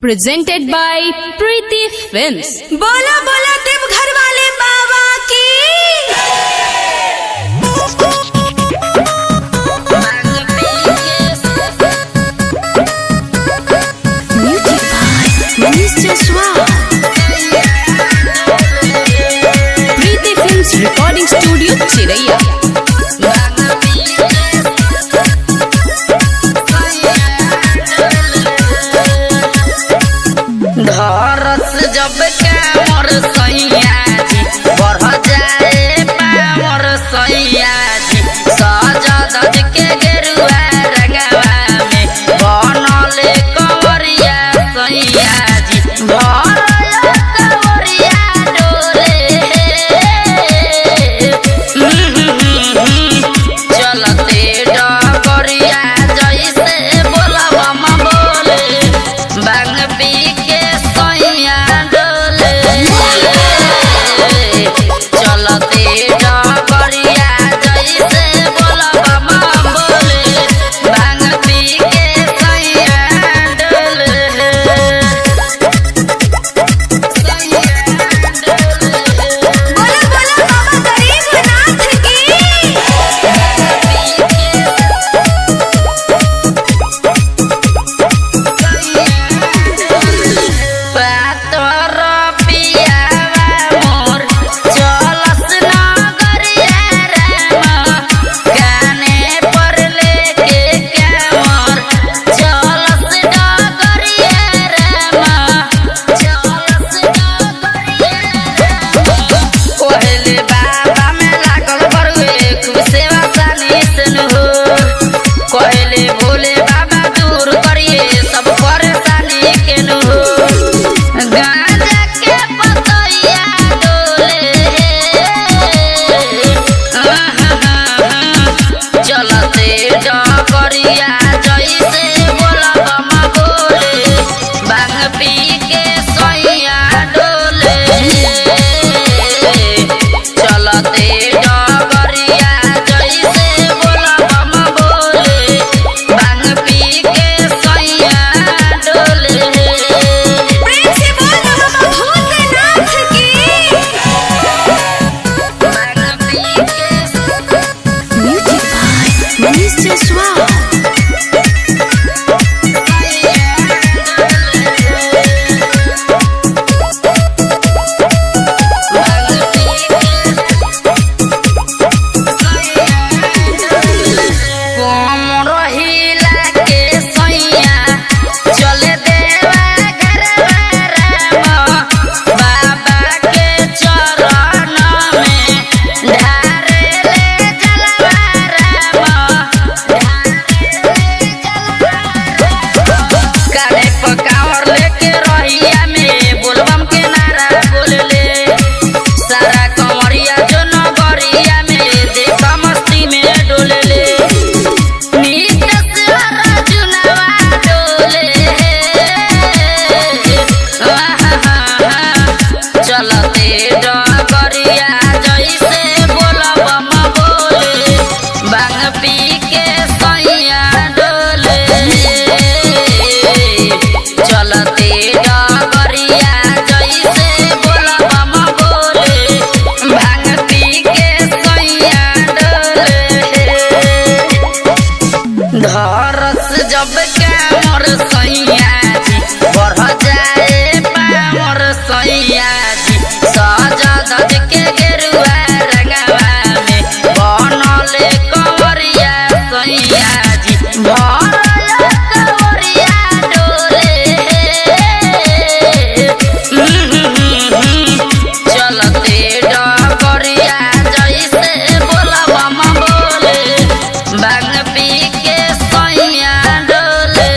presented by Preeti Films। बोला बोला देवघर वाले बाबा की। Music by Manish Jaswal. Preeti films recording studio Chiraiya. धरस जब कामर सैया जी बढ़ जाए पामर सैया जी सजद के गेरुआ रंगवा में बनले कंवरिया सैया जी भरल कंवरिया डोले चलते डगरिया जैसे बोलबम बोले बांग पी के सैया डोले चलते डगरिया जैसे बोलबम बोले बांग पी के सैया डोले बोला बोला बाबा गरीबनाथ की। पातर पियावा मोर चलस नगरिया राम काने पर लेके कामर चलस डगरिया राम चलस डगरिया पहले बाबा में लागल बरुए खूब सेवा सानी सन हो कहले भोले बाबा दूर करिए सब परेशानी के न हो गांजा के पतैया डोले चलते डगरिया जैसे बोलबम बोले बांग पी के सैया डोले चलते डगरिया जैसे बोलबम बोले बांग पी के सैया डोले प्रेम से बोल बाबा भूतनाथ की। बांग पी के म्यूजिक बाय मनीष जसवाल। पकावर लेके रहिया में बोलबम के नारा बोलले सारा कंवरिया जो नगरिया में देख मस्ती में डोलले नीत से अर्जुनवा डोले चलते डगरिया जैसे बोलबम बोले बांग पी के सैया डोले चलते डगरिया जैसे बोलबम बोले भांग पी के सैया डोले धरस जब कामर सैया जी बढ़ जाए पामर सैया जी सजद के गेरुआ रंगवा में बनले कंवरिया सैया जी भरल कंवरिया डोले चलते डगरिया जैसे बोलबम बोले बांग पी के सैया डोले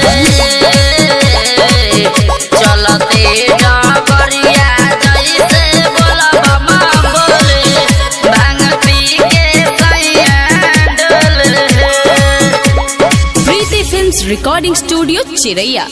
चलते डगरिया जैसे बोलबम बोले बांग पी के सैया डोले प्रीति फिल्म्स रिकॉर्डिंग स्टूडियो चिरैया।